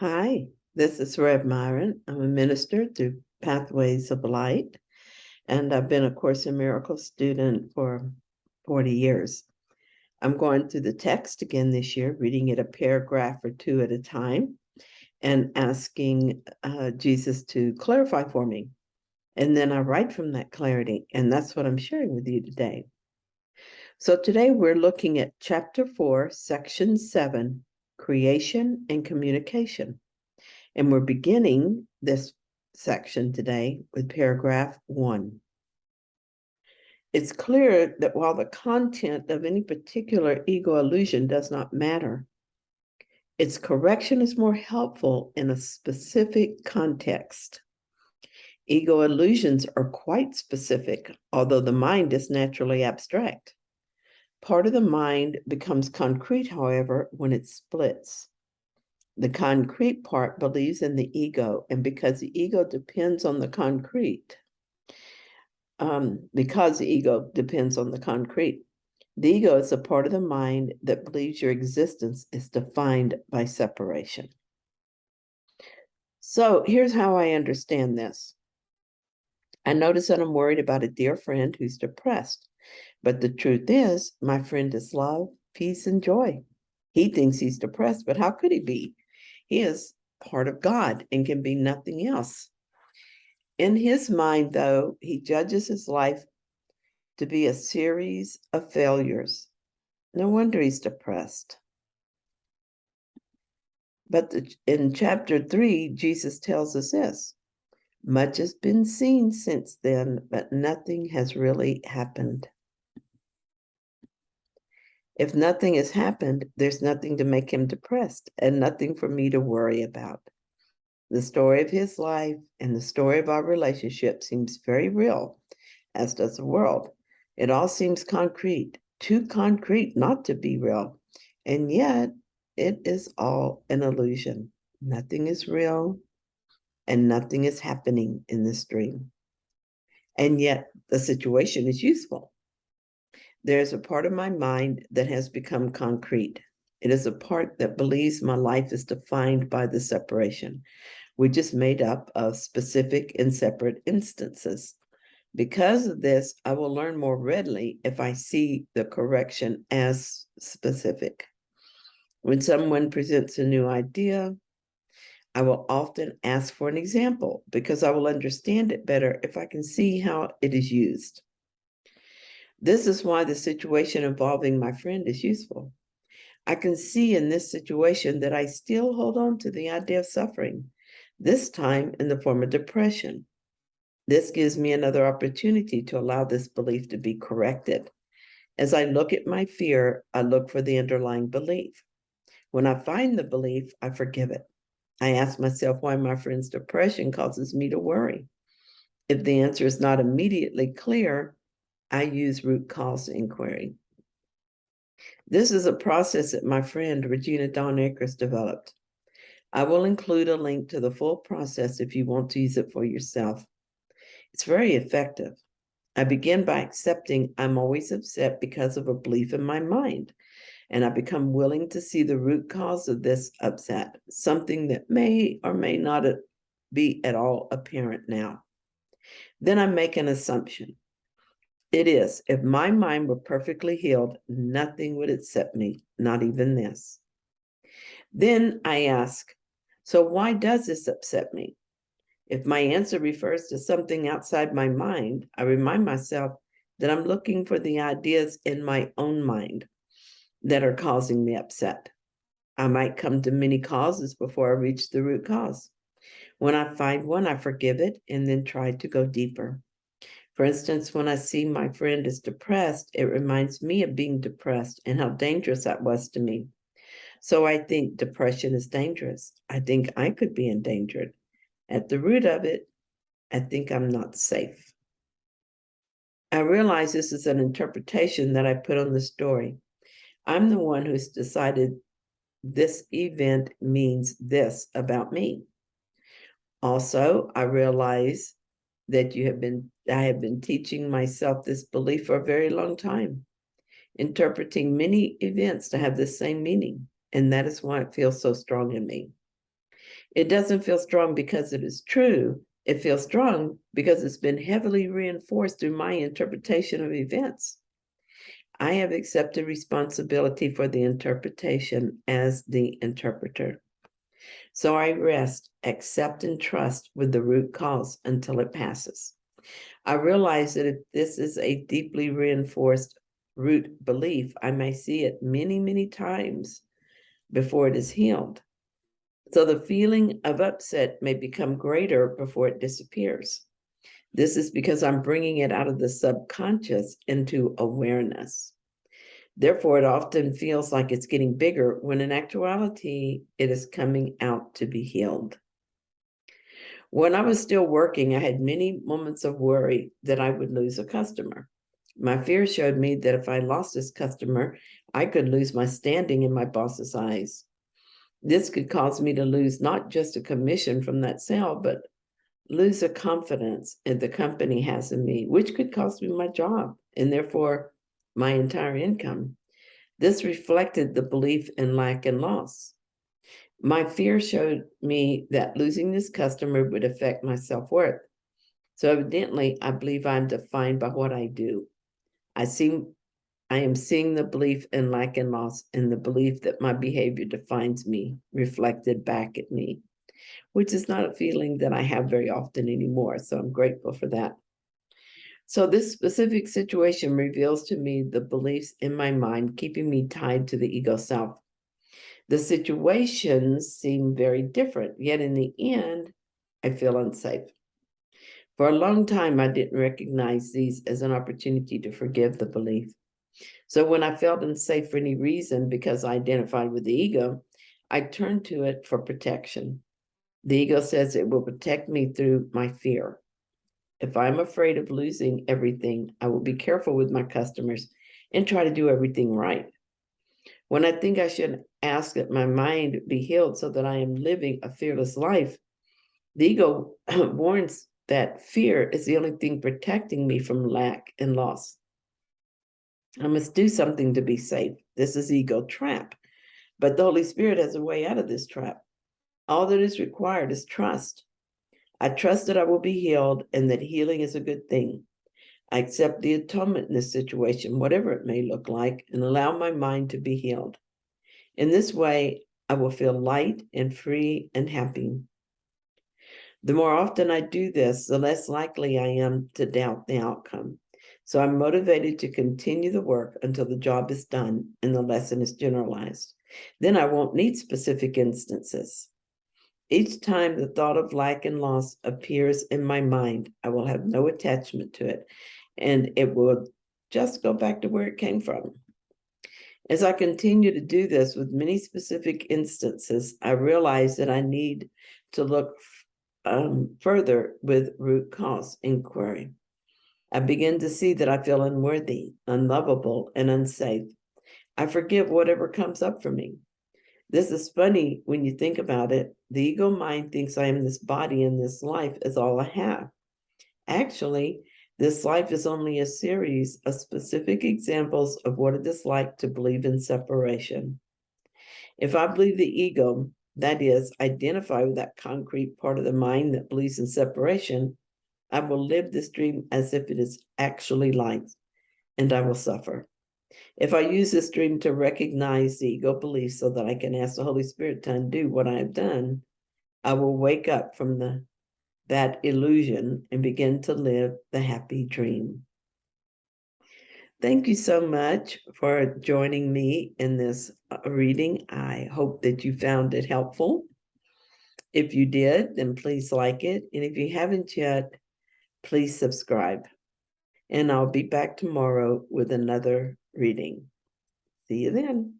Hi, this is Rev Myron. I'm a minister through Pathways of Light, and I've been a Course in Miracles student for 40 years. I'm going through the text again this year, reading it a paragraph or two at a time, and asking Jesus to clarify for me. And then I write from that clarity, and that's what I'm sharing with you today. So today we're looking at Chapter 4, Section 7, Creation and Communication. And we're beginning this section today with paragraph 1. It's clear that while the content of any particular ego illusion does not matter, its correction is more helpful in a specific context. Ego illusions are quite specific, although the mind is naturally abstract. Part of the mind becomes concrete, however, when it splits. The concrete part believes in the ego, and because the ego depends on the concrete, the ego is a part of the mind that believes your existence is defined by separation. So here's how I understand this. I notice that I'm worried about a dear friend who's depressed, but the truth is, my friend is love, peace, and joy. He thinks he's depressed, but how could he be? He is part of God and can be nothing else. In his mind, though, he judges his life to be a series of failures. No wonder he's depressed. But in chapter 3, Jesus tells us this: much has been seen since then, but nothing has really happened. If nothing has happened, there's nothing to make him depressed and nothing for me to worry about. The story of his life and the story of our relationship seems very real, as does the world. It all seems concrete, too concrete not to be real, and yet it is all an illusion. Nothing is real, and nothing is happening in this dream. And yet the situation is useful. There's a part of my mind that has become concrete. It is a part that believes my life is defined by the separation, which is made up of specific and separate instances. Because of this, I will learn more readily if I see the correction as specific. When someone presents a new idea, I will often ask for an example because I will understand it better if I can see how it is used. This is why the situation involving my friend is useful. I can see in this situation that I still hold on to the idea of suffering, this time in the form of depression. This gives me another opportunity to allow this belief to be corrected. As I look at my fear, I look for the underlying belief. When I find the belief, I forgive it. I ask myself why my friend's depression causes me to worry. If the answer is not immediately clear, I use root cause inquiry. This is a process that my friend Regina Dawn Akers developed. I will include a link to the full process if you want to use it for yourself. It's very effective. I begin by accepting I'm always upset because of a belief in my mind, and I become willing to see the root cause of this upset, something that may or may not be at all apparent now. Then I make an assumption. It is, if my mind were perfectly healed, nothing would upset me, not even this. Then I ask, so why does this upset me? If my answer refers to something outside my mind, I remind myself that I'm looking for the ideas in my own mind that are causing the upset. I might come to many causes before I reach the root cause. When I find one, I forgive it and then try to go deeper. For instance, when I see my friend is depressed, it reminds me of being depressed and how dangerous that was to me. So I think depression is dangerous. I think I could be endangered. At the root of it, I think I'm not safe. I realize this is an interpretation that I put on the story. I'm the one who's decided this event means this about me. Also, I realize that I have been teaching myself this belief for a very long time, interpreting many events to have the same meaning, and that is why it feels so strong in me. It doesn't feel strong because it is true. It feels strong because it's been heavily reinforced through my interpretation of events. I have accepted responsibility for the interpretation as the interpreter. So I rest, accept, and trust with the root cause until it passes. I realize that if this is a deeply reinforced root belief, I may see it many, many times before it is healed. So the feeling of upset may become greater before it disappears. This is because I'm bringing it out of the subconscious into awareness. Therefore, it often feels like it's getting bigger when in actuality, it is coming out to be healed. When I was still working, I had many moments of worry that I would lose a customer. My fear showed me that if I lost this customer, I could lose my standing in my boss's eyes. This could cause me to lose not just a commission from that sale, but lose the confidence that the company has in me, which could cost me my job and therefore my entire income. This reflected the belief in lack and loss. My fear showed me that losing this customer would affect my self-worth. So evidently, I believe I'm defined by what I do. I am seeing the belief in lack and loss and the belief that my behavior defines me, reflected back at me, which is not a feeling that I have very often anymore. So I'm grateful for that. So this specific situation reveals to me the beliefs in my mind, keeping me tied to the ego self. The situations seem very different, yet in the end, I feel unsafe. For a long time, I didn't recognize these as an opportunity to forgive the belief. So when I felt unsafe for any reason because I identified with the ego, I turned to it for protection. The ego says it will protect me through my fear. If I'm afraid of losing everything, I will be careful with my customers and try to do everything right. When I think I should ask that my mind be healed so that I am living a fearless life, the ego warns that fear is the only thing protecting me from lack and loss. I must do something to be safe. This is ego trap. But the Holy Spirit has a way out of this trap. All that is required is trust. I trust that I will be healed and that healing is a good thing. I accept the atonement in this situation, whatever it may look like, and allow my mind to be healed. In this way, I will feel light and free and happy. The more often I do this, the less likely I am to doubt the outcome. So I'm motivated to continue the work until the job is done and the lesson is generalized. Then I won't need specific instances. Each time the thought of lack and loss appears in my mind, I will have no attachment to it, and it will just go back to where it came from. As I continue to do this with many specific instances, I realize that I need to look further with root cause inquiry. I begin to see that I feel unworthy, unlovable, and unsafe. I forgive whatever comes up for me. This is funny when you think about it. The ego mind thinks I am this body and this life is all I have. Actually, this life is only a series of specific examples of what it is like to believe in separation. If I believe the ego, that is, identify with that concrete part of the mind that believes in separation, I will live this dream as if it is actually life, and I will suffer. If I use this dream to recognize the ego belief so that I can ask the Holy Spirit to undo what I have done, I will wake up from that illusion and begin to live the happy dream. Thank you so much for joining me in this reading. I hope that you found it helpful. If you did, then please like it. And if you haven't yet, please subscribe. And I'll be back tomorrow with another reading. See you then.